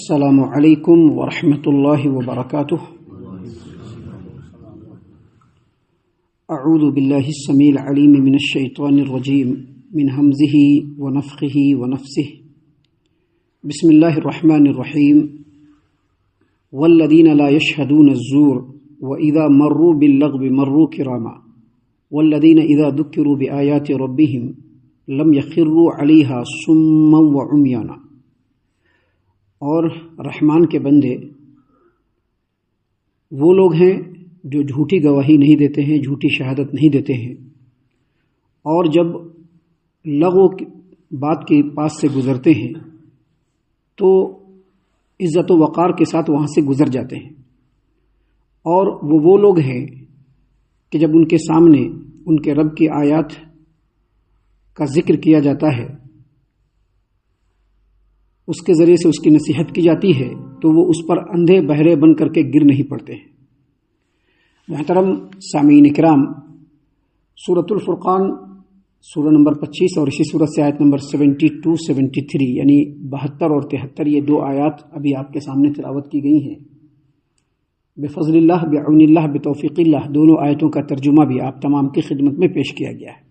السلام علیکم ورحمۃ اللہ وبرکاتہ۔ اعوذ باللہ السمیع العلیم من الشیطان الرجیم من ہمزہ ونفخہ ونفثہ۔ بسم اللہ الرحمن الرحیم۔ والذین لا یشہدون الزور واذا مروا باللغو مروا کراما والذین اذا ذکروا بآیات ربہم لم یخروا علیہا صما وعمیانا۔ اور رحمان کے بندے وہ لوگ ہیں جو جھوٹی گواہی نہیں دیتے ہیں، جھوٹی شہادت نہیں دیتے ہیں، اور جب لغو بات کے پاس سے گزرتے ہیں تو عزت و وقار کے ساتھ وہاں سے گزر جاتے ہیں۔ اور وہ لوگ ہیں کہ جب ان کے سامنے ان کے رب کی آیات کا ذکر کیا جاتا ہے، اس کے ذریعے سے اس کی نصیحت کی جاتی ہے تو وہ اس پر اندھے بہرے بن کر کے گر نہیں پڑتے ہیں۔ محترم سامعین کرام، سورۃ الفرقان سورہ نمبر 25 اور اسی سورت سے آیت نمبر 72-73 یعنی 72 اور 73 یہ دو آیات ابھی آپ کے سامنے تلاوت کی گئی ہیں۔ بفضل اللہ، بعون اللہ، بتوفیق اللہ، دونوں آیتوں کا ترجمہ بھی آپ تمام کی خدمت میں پیش کیا گیا ہے۔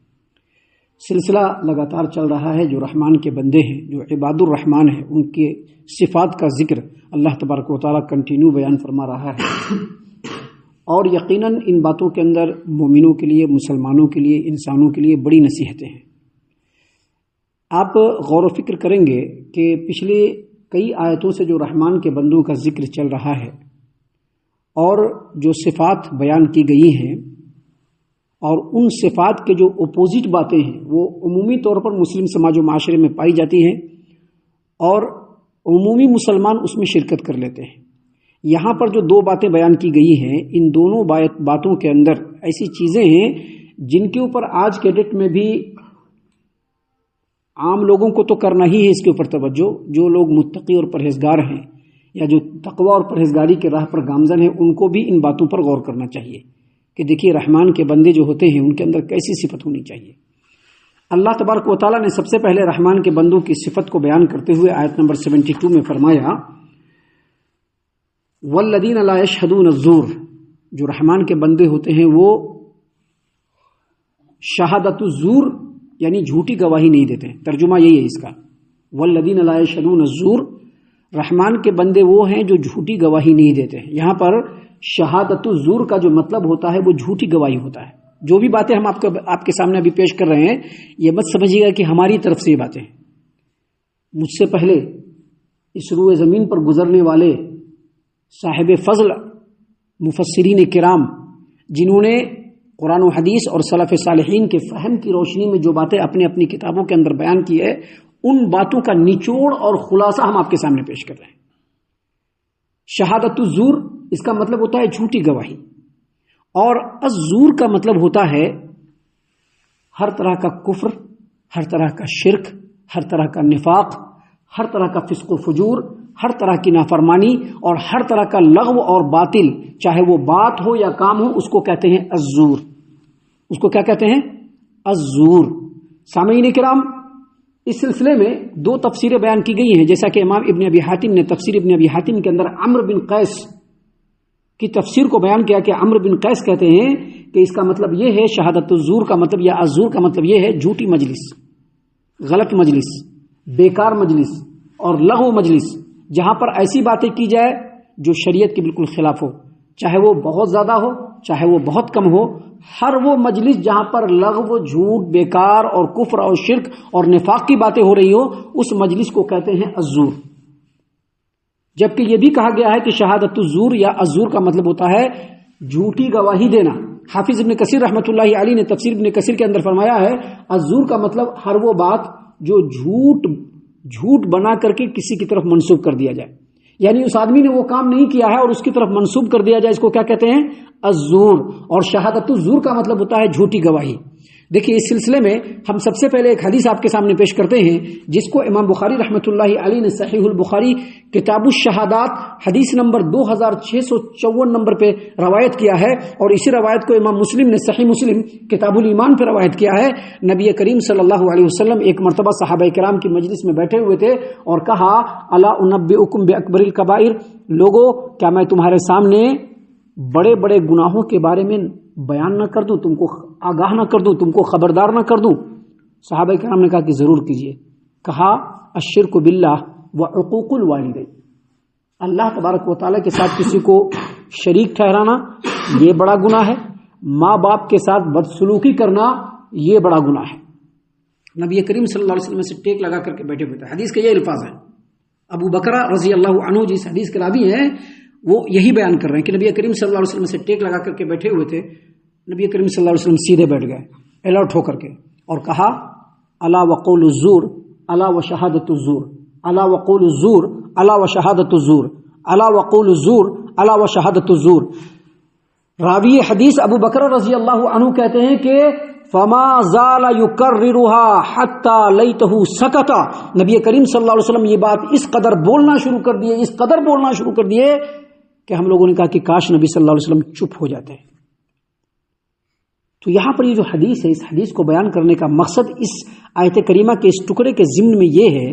سلسلہ لگاتار چل رہا ہے۔ جو رحمان کے بندے ہیں، جو عباد الرحمان ہیں، ان کے صفات کا ذکر اللہ تبارک و تعالیٰ کنٹینیو بیان فرما رہا ہے، اور یقیناً ان باتوں کے اندر مومنوں کے لیے، مسلمانوں کے لیے، انسانوں کے لیے بڑی نصیحتیں ہیں۔ آپ غور و فکر کریں گے کہ پچھلے کئی آیتوں سے جو رحمان کے بندوں کا ذکر چل رہا ہے اور جو صفات بیان کی گئی ہیں، اور ان صفات کے جو اپوزٹ باتیں ہیں وہ عمومی طور پر مسلم سماج و معاشرے میں پائی جاتی ہیں اور عمومی مسلمان اس میں شرکت کر لیتے ہیں۔ یہاں پر جو دو باتیں بیان کی گئی ہیں، ان دونوں باتوں کے اندر ایسی چیزیں ہیں جن کے اوپر آج کے ڈیٹ میں بھی عام لوگوں کو تو کرنا ہی ہے اس کے اوپر توجہ۔ جو لوگ متقی اور پرہیزگار ہیں یا جو تقوی اور پرہیزگاری کے راہ پر گامزن ہیں، ان کو بھی ان باتوں پر غور کرنا چاہیے کہ دیکھیے رحمان کے بندے جو ہوتے ہیں ان کے اندر کیسی صفت ہونی چاہیے۔ اللہ تبارک و تعالیٰ نے سب سے پہلے رحمان کے بندوں کی صفت کو بیان کرتے ہوئے آیت نمبر 72 میں فرمایا، والذین لا یشہدون الزور۔ جو رحمان کے بندے ہوتے ہیں وہ شہادت الزور یعنی جھوٹی گواہی نہیں دیتے ہیں۔ ترجمہ یہی ہے اس کا، والذین لا یشہدون الزور، رحمان کے بندے وہ ہیں جو جھوٹی گواہی نہیں دیتے ہیں۔ یہاں پر شہادت الزور کا جو مطلب ہوتا ہے وہ جھوٹی گواہی ہوتا ہے۔ جو بھی باتیں ہم آپ کے سامنے ابھی پیش کر رہے ہیں، یہ مت سمجھیے گا کہ ہماری طرف سے یہ باتیں ہیں۔ مجھ سے پہلے اس روئے زمین پر گزرنے والے صاحب فضل مفسرین کرام، جنہوں نے قرآن و حدیث اور سلف صالحین کے فہم کی روشنی میں جو باتیں اپنی اپنی کتابوں کے اندر بیان کی ہے، ان باتوں کا نچوڑ اور خلاصہ ہم آپ کے سامنے پیش کر رہے ہیں۔ شہادت الزور اس کا مطلب ہوتا ہے جھوٹی گواہی، اور الزور کا مطلب ہوتا ہے ہر طرح کا کفر، ہر طرح کا شرک، ہر طرح کا نفاق، ہر طرح کا فسق و فجور، ہر طرح کی نافرمانی اور ہر طرح کا لغو اور باطل، چاہے وہ بات ہو یا کام ہو، اس کو کہتے ہیں الزور۔ اس کو کیا کہتے ہیں؟ الزور۔ سامعین کرام، اس سلسلے میں دو تفسیریں بیان کی گئی ہیں، جیسا کہ امام ابن ابی حاتم نے تفسیر ابن ابی حاتم کے اندر عمرو بن قیس کی تفسیر کو بیان کیا کہ عمرو بن قیس کہتے ہیں کہ اس کا مطلب یہ ہے، شہادت الزور کا مطلب یا الزور کا مطلب یہ ہے جھوٹی مجلس، غلط مجلس، بیکار مجلس اور لغو مجلس، جہاں پر ایسی باتیں کی جائے جو شریعت کے بالکل خلاف ہو، چاہے وہ بہت زیادہ ہو چاہے وہ بہت کم ہو۔ ہر وہ مجلس جہاں پر لغو، جھوٹ، بیکار اور کفر اور شرک اور نفاق کی باتیں ہو رہی ہو، اس مجلس کو کہتے ہیں الزور۔ جبکہ یہ بھی کہا گیا ہے کہ شہادت الزور یا الزور کا مطلب ہوتا ہے جھوٹی گواہی دینا۔ حافظ ابن کثیر رحمۃ اللہ علیہ نے تفسیر ابن کثیر کے اندر فرمایا ہے، الزور کا مطلب ہر وہ بات جو جھوٹ بنا کر کے کسی کی طرف منسوب کر دیا جائے، یعنی اس آدمی نے وہ کام نہیں کیا ہے اور اس کی طرف منسوب کر دیا جائے، اس کو کیا کہتے ہیں؟ الزور۔ اور شہادت الزور کا مطلب ہوتا ہے جھوٹی گواہی۔ دیکھیے اس سلسلے میں ہم سب سے پہلے ایک حدیث آپ کے سامنے پیش کرتے ہیں جس کو امام بخاری رحمۃ اللہ علیہ نے صحیح البخاری کتاب الشہادات حدیث نمبر 2654 نمبر پہ روایت کیا ہے، اور اسی روایت کو امام مسلم نے صحیح مسلم کتاب الایمان پہ روایت کیا ہے۔ نبی کریم صلی اللہ علیہ وسلم ایک مرتبہ صحابہ کرام کی مجلس میں بیٹھے ہوئے تھے اور کہا الا انبئکم باکبر الکبائر، لوگو کیا میں تمہارے سامنے بڑے بڑے گناہوں کے بارے میں بیان نہ کر دوں، تم کو آگاہ نہ کر دوں، تم کو خبردار نہ کر دوں؟ صحابہ کرام نے کہا کہ ضرور کیجیے۔ کہا الشرک باللہ وعقوق الوالدین، اللہ تبارک و تعالیٰ کے ساتھ کسی کو شریک ٹھہرانا یہ بڑا گناہ ہے، ماں باپ کے ساتھ بدسلوکی کرنا یہ بڑا گناہ ہے۔ نبی کریم صلی اللہ علیہ وسلم سے ٹیک لگا کر کے بیٹھے ہوئے تھے۔ حدیث کے یہ الفاظ ہیں، ابو بکرہ رضی اللہ عنہ جس حدیث کے راوی ہیں وہ یہی بیان کر رہے ہیں کہ نبی کریم صلی اللہ علیہ وسلم سے ٹیک لگا کر کے بیٹھے ہوئے تھے۔ نبی کریم صلی اللہ علیہ وسلم سیدھے بیٹھ گئے الرٹ ہو کر کے اور کہا الا وقول الزور الا وشہادۃ الزور الا وقول الزور الا وشہادۃ الزور الا وقول الزور الا وشہادۃ الزور۔ راوی حدیث ابو بکر رضی اللہ عنہ کہتے ہیں کہ فما زال یکررها حتی لیتہ سکت، نبی کریم صلی اللہ علیہ وسلم یہ بات اس قدر بولنا شروع کر دیے، اس قدر بولنا شروع کر دیے کہ ہم لوگوں نے کہا کہ کاش نبی صلی اللہ علیہ وسلم چپ ہو جاتے۔ تو یہاں پر یہ جو حدیث ہے، اس حدیث کو بیان کرنے کا مقصد اس آیت کریمہ کے اس ٹکڑے کے ضمن میں یہ ہے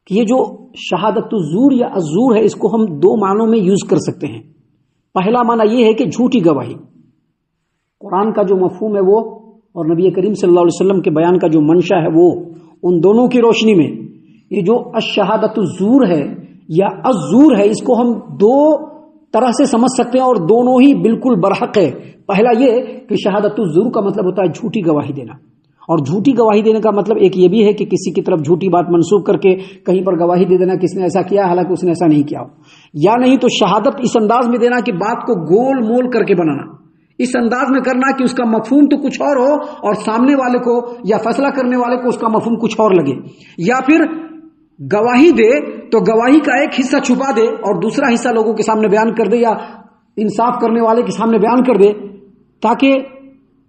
کہ یہ جو شہادت الزور یا الزور ہے اس کو ہم دو معنوں میں یوز کر سکتے ہیں۔ پہلا معنی یہ ہے کہ جھوٹی گواہی، قرآن کا جو مفہوم ہے وہ اور نبی کریم صلی اللہ علیہ وسلم کے بیان کا جو منشا ہے وہ، ان دونوں کی روشنی میں یہ جو الشہادت الزور ہے یا الزور ہے اس کو ہم دو طرح سے سمجھ سکتے ہیں اور دونوں ہی بالکل برحق ہے۔ پہلا یہ کہ شہادت الزور کا مطلب ہوتا ہے جھوٹی گواہی دینا، اور جھوٹی گواہی دینے کا مطلب ایک یہ بھی ہے کہ کسی کی طرف جھوٹی بات منسوخ کر کے کہیں پر گواہی دے دینا کس نے ایسا کیا حالانکہ اس نے ایسا نہیں کیا ہو، یا نہیں تو شہادت اس انداز میں دینا کہ بات کو گول مول کر کے بنانا، اس انداز میں کرنا کہ اس کا مفہوم تو کچھ اور ہو اور سامنے والے کو یا فیصلہ کرنے والے کو اس کا مفہوم کچھ اور لگے، یا پھر گواہی دے تو گواہی کا ایک حصہ چھپا دے اور دوسرا حصہ لوگوں کے سامنے بیان کر دے یا انصاف کرنے والے کے سامنے بیان کر دے تاکہ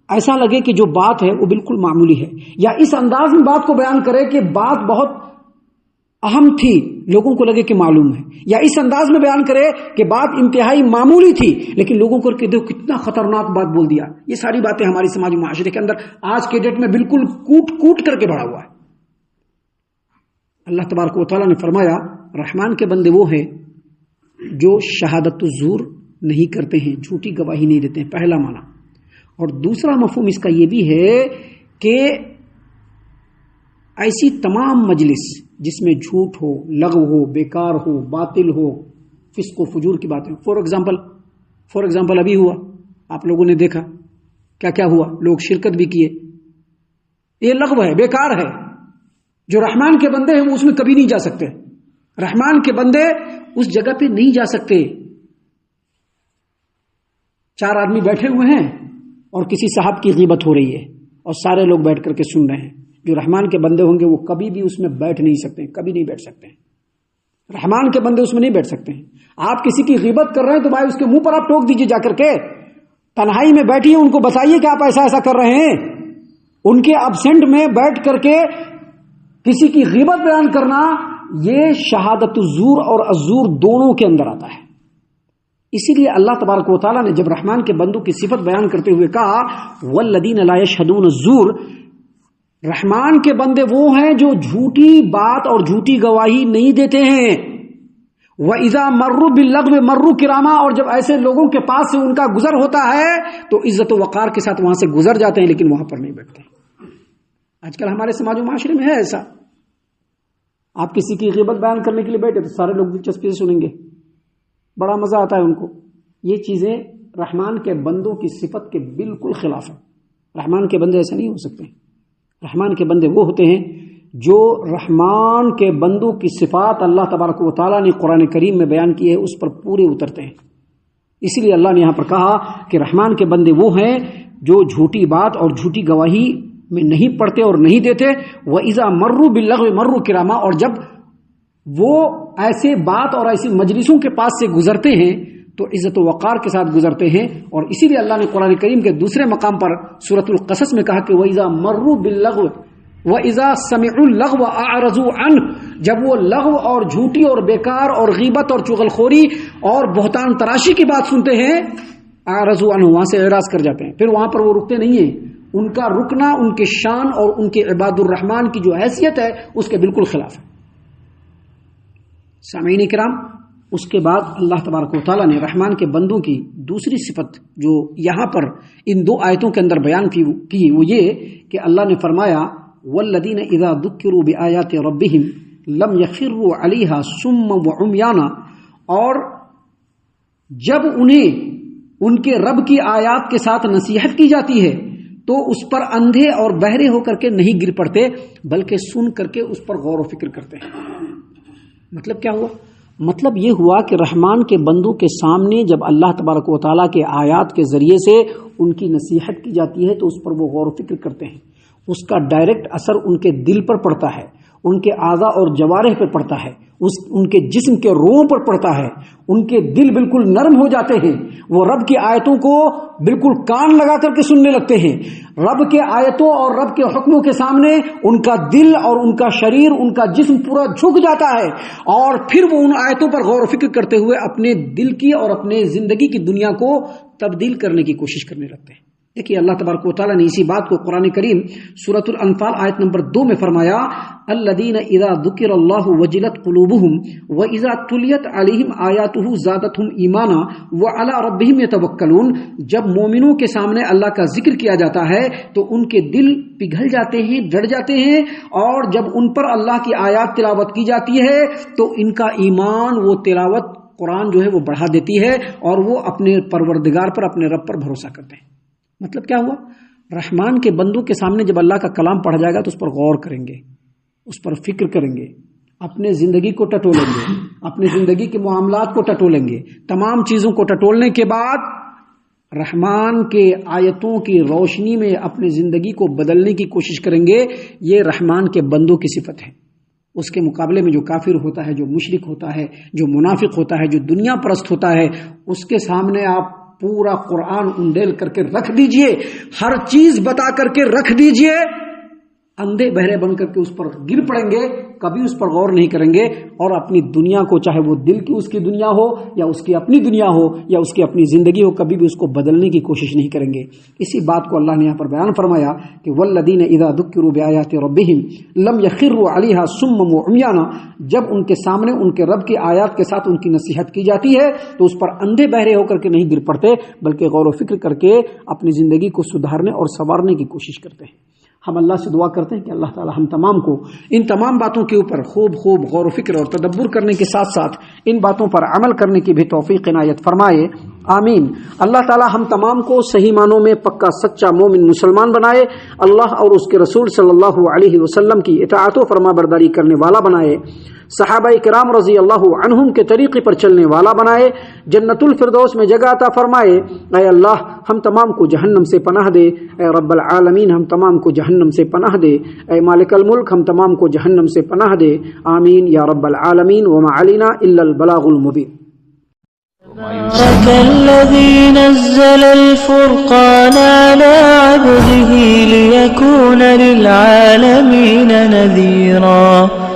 ایسا لگے کہ جو بات ہے وہ بالکل معمولی ہے، یا اس انداز میں بات کو بیان کرے کہ بات بہت اہم تھی لوگوں کو لگے کہ معلوم ہے، یا اس انداز میں بیان کرے کہ بات انتہائی معمولی تھی لیکن لوگوں کو کہ دیکھو کتنا خطرناک بات بول دیا۔ یہ ساری باتیں ہماری سماجی معاشرے کے اندر آج کے ڈیٹ میں بالکل کوٹ کوٹ کر کے بڑھا ہوا ہے۔ اللہ تبارک و تعالیٰ نے فرمایا رحمان کے بندے وہ ہیں جو شہادت الزور نہیں کرتے ہیں، جھوٹی گواہی نہیں دیتے ہیں، پہلا معنی۔ اور دوسرا مفہوم اس کا یہ بھی ہے کہ ایسی تمام مجلس جس میں جھوٹ ہو، لغو ہو، بیکار ہو، باطل ہو، فسق و فجور کی باتیں، فور ایگزامپل ابھی ہوا، آپ لوگوں نے دیکھا کیا کیا ہوا، لوگ شرکت بھی کیے، یہ لغو ہے، بیکار ہے۔ جو رحمان کے بندے ہیں وہ اس میں کبھی نہیں جا سکتے، رحمان کے بندے اس جگہ پہ نہیں جا سکتے۔ چار آدمی بیٹھے ہوئے ہیں اور کسی صاحب کی غیبت ہو رہی ہے اور سارے لوگ بیٹھ کر کے سن رہے ہیں، جو رحمان کے بندے ہوں گے وہ کبھی بھی اس میں بیٹھ نہیں سکتے، کبھی نہیں بیٹھ سکتے، رحمان کے بندے اس میں نہیں بیٹھ سکتے ہیں۔ آپ کسی کی غیبت کر رہے ہیں تو بھائی اس کے منہ پر آپ ٹوک دیجئے جا کر کے، تنہائی میں بیٹھیے، ان کو بتائیے کہ آپ ایسا ایسا کر رہے ہیں۔ ان کے ابسینٹ میں بیٹھ کر کے کسی کی غیبت بیان کرنا یہ شہادت الزور اور الزور دونوں کے اندر آتا ہے۔ اسی لیے اللہ تبارک و تعالیٰ نے جب رحمان کے بندوں کی صفت بیان کرتے ہوئے کہا والذین لا یشہدون الزور، رحمان کے بندے وہ ہیں جو جھوٹی بات اور جھوٹی گواہی نہیں دیتے ہیں۔ وَإِذَا مَرُّوا بِاللَّغْوِ مَرُّوا كِرَامًا، اور جب ایسے لوگوں کے پاس سے ان کا گزر ہوتا ہے تو عزت و وقار کے ساتھ وہاں سے گزر جاتے ہیں لیکن وہاں پر نہیں بیٹھتے۔ آج کل ہمارے سماج و معاشرے میں ہے ایسا، آپ کسی کی غیبت بیان کرنے کے لیے بیٹھے تو سارے لوگ دلچسپی سے سنیں گے، بڑا مزہ آتا ہے ان کو۔ یہ چیزیں رحمان کے بندوں کی صفت کے بالکل خلاف ہے، رحمان کے بندے ایسے نہیں ہو سکتے۔ رحمان کے بندے وہ ہوتے ہیں جو رحمان کے بندوں کی صفات اللہ تبارک و تعالیٰ نے قرآن کریم میں بیان کی ہے اس پر پورے اترتے ہیں۔ اسی لیے اللہ نے یہاں پر کہا کہ رحمان کے بندے وہ ہیں جو جھوٹی بات اور جھوٹی گواہی میں نہیں پڑھتے اور نہیں دیتے۔ وَإِذَا مَرُّوا بِاللَّغْوِ مَرُّوا كِرَامًا، اور جب وہ ایسے بات اور ایسی مجلسوں کے پاس سے گزرتے ہیں تو عزت و وقار کے ساتھ گزرتے ہیں. اور اسی لیے اللہ نے قرآن کریم کے دوسرے مقام پر سورۃ القصص میں کہا کہ وَإِذَا مَرُّوا بِاللَّغْوِ وَإِذَا سَمِعُوا اللَّغْوَ أَعْرَضُوا عَنْهُ، جب وہ لغو اور جھوٹی اور بیکار اور غیبت اور چغل خوری اور بہتان تراشی کی بات سنتے ہیں، أَعْرَضُوا عَنْهُ، وہاں سے اعراض کر جاتے ہیں. پھر وہاں پر وہ رکتے نہیں ہیں. ان کا رکنا ان کے شان اور ان کے عباد الرحمان کی جو حیثیت ہے اس کے بالکل خلاف ہے. سامعین کرام، اس کے بعد اللہ تبارک و تعالیٰ نے رحمان کے بندوں کی دوسری صفت جو یہاں پر ان دو آیتوں کے اندر بیان کی وہ یہ کہ اللہ نے فرمایا والذین اذا ذکروا بآیات ربہم لم یخروا علیہا صما وعمیانا، اور جب انہیں ان کے رب کی آیات کے ساتھ نصیحت کی جاتی ہے تو اس پر اندھے اور بہرے ہو کر کے نہیں گر پڑتے بلکہ سن کر کے اس پر غور و فکر کرتے ہیں. مطلب کیا ہوا؟ مطلب یہ ہوا کہ رحمان کے بندوں کے سامنے جب اللہ تبارک و تعالیٰ کے آیات کے ذریعے سے ان کی نصیحت کی جاتی ہے تو اس پر وہ غور و فکر کرتے ہیں. اس کا ڈائریکٹ اثر ان کے دل پر پڑتا ہے، ان کے اعضاء اور جوارح پر پڑتا ہے، ان کے جسم کے روحوں پر پڑتا ہے. ان کے دل بالکل نرم ہو جاتے ہیں. وہ رب کی آیتوں کو بالکل کان لگا کر کے سننے لگتے ہیں. رب کے آیتوں اور رب کے حکموں کے سامنے ان کا دل اور ان کا شریر، ان کا جسم پورا جھک جاتا ہے، اور پھر وہ ان آیتوں پر غور و فکر کرتے ہوئے اپنے دل کی اور اپنے زندگی کی دنیا کو تبدیل کرنے کی کوشش کرنے لگتے ہیں. دیکھیے اللہ تبارک و تعالیٰ نے اسی بات کو قرآن کریم سورۃ الانفال آیت نمبر 2 میں فرمایا الذین اذا ذکر اللہ وجلت قلوبہم واذا تلیت علیہم آیاتہ زادتہم ایمانا وعلی ربہم یتوکلون. جب مومنوں کے سامنے اللہ کا ذکر کیا جاتا ہے تو ان کے دل پگھل جاتے ہیں، ڈر جاتے ہیں، اور جب ان پر اللہ کی آیات تلاوت کی جاتی ہے تو ان کا ایمان، وہ تلاوت قرآن جو ہے وہ بڑھا دیتی ہے اور وہ اپنے پروردگار پر، اپنے رب پر بھروسہ کرتے ہیں. مطلب کیا ہوا؟ رحمان کے بندوں کے سامنے جب اللہ کا کلام پڑھا جائے گا تو اس پر غور کریں گے، اس پر فکر کریں گے، اپنے زندگی کو ٹٹولیں گے، اپنی زندگی کے معاملات کو ٹٹولیں گے. تمام چیزوں کو ٹٹولنے کے بعد رحمان کے آیتوں کی روشنی میں اپنی زندگی کو بدلنے کی کوشش کریں گے. یہ رحمان کے بندوں کی صفت ہے. اس کے مقابلے میں جو کافر ہوتا ہے، جو مشرک ہوتا ہے، جو منافق ہوتا ہے، جو دنیا پرست ہوتا ہے، اس کے سامنے آپ پورا قرآن انڈیل کر کے رکھ دیجئے، ہر چیز بتا کر کے رکھ دیجئے، اندھے بہرے بن کر کے اس پر گر پڑیں گے، کبھی اس پر غور نہیں کریں گے، اور اپنی دنیا کو، چاہے وہ دل کی اس کی دنیا ہو یا اس کی اپنی دنیا ہو یا اس کی اپنی زندگی ہو، کبھی بھی اس کو بدلنے کی کوشش نہیں کریں گے. اسی بات کو اللہ نے یہاں پر بیان فرمایا کہ والذین اذا ذکروا بآیات ربہم لم یخروا علیہا صما وعمیانا. جب ان کے سامنے ان کے رب کی آیات کے ساتھ ان کی نصیحت کی جاتی ہے تو اس پر اندھے بہرے ہو کر کے نہیں گر پڑتے بلکہ غور و فکر کر کے اپنی زندگی کو سدھارنے اور سنوارنے کی کوشش کرتے ہیں. ہم اللہ سے دعا کرتے ہیں کہ اللہ تعالی ہم تمام کو ان تمام باتوں کے اوپر خوب غور و فکر اور تدبر کرنے کے ساتھ ساتھ ان باتوں پر عمل کرنے کی بھی توفیق عنایت فرمائے. آمین. اللہ تعالی ہم تمام کو صحیح معنوں میں پکا سچا مومن مسلمان بنائے، اللہ اور اس کے رسول صلی اللہ علیہ وسلم کی اطاعت و فرما برداری کرنے والا بنائے، صحابہ کرام رضی اللہ عنہم کے طریقے پر چلنے والا بنائے، جنت الفردوس میں جگہ عطا فرمائے. اے اللہ ہم تمام کو جہنم سے پناہ دے. اے رب العالمین ہم تمام کو جہنم سے پناہ دے. اے مالک الملک ہم تمام کو جہنم سے پناہ دے. آمین یا رب العالمین. وما علینا الا البلاغ المبین. تبارك الذي نزل الفرقان على عبده ليكون للعالمين نذيرا.